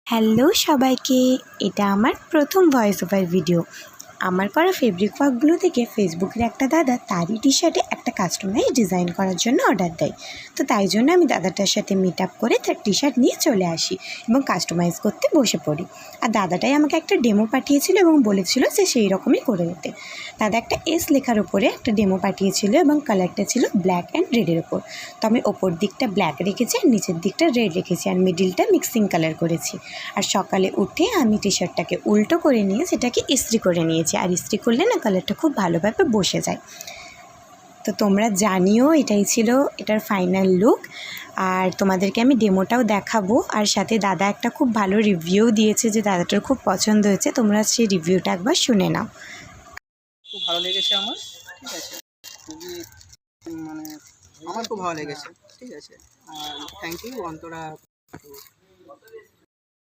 Hello সবাইকে, এটা আমার প্রথম ভয়েস ওভার ভিডিও। আমার করা ফেব্রিক ওয়ার্কগুলো থেকে ফেসবুকের একটা দাদা তারই টি শার্টে একটা কাস্টমাইজ ডিজাইন করার জন্য অর্ডার দেয়। তো তাই জন্য আমি দাদাটার সাথে মিট আপ করে তার টি শার্ট নিয়ে চলে আসি এবং কাস্টমাইজ করতে বসে পড়ি। আর দাদাটাই আমাকে একটা ডেমো পাঠিয়েছিল এবং বলেছিল যে সেই রকমই করে দিতে। দাদা একটা এস লেখার ওপরে একটা ডেমো পাঠিয়েছিল এবং কালারটা ছিল ব্ল্যাক অ্যান্ড রেডের ওপর। তো আমি ওপর দিকটা ব্ল্যাক রেখেছি আর নিচের দিকটা রেড রেখেছি আর মিডিলটা মিক্সিং কালার করেছি। আর সকালে উঠে আমি টি শার্টটাকে উল্টো করে নিয়ে সেটাকে ইস্ত্রি করে নিয়েছি, আর ইস্ত্রি করলে না কালারটা খুব ভালোভাবে বসে যায়। তো তোমরা জানিও এটাই ছিল এটার ফাইনাল লুক। আর তোমাদেরকে আমি ডেমোটাও দেখাবো, আর সাথে দাদা একটা খুব ভালো রিভিউ দিয়েছে যে দাদাটার খুব পছন্দ হয়েছে। তোমরা সেই রিভিউটা একবার শুনে নাও। খুব ভালো লেগেছে আমার, ঠিক আছে। খুবই মানে আমার খুব ভালো লেগেছে, ঠিক আছে। আর থ্যাংক ইউ অন্তরা।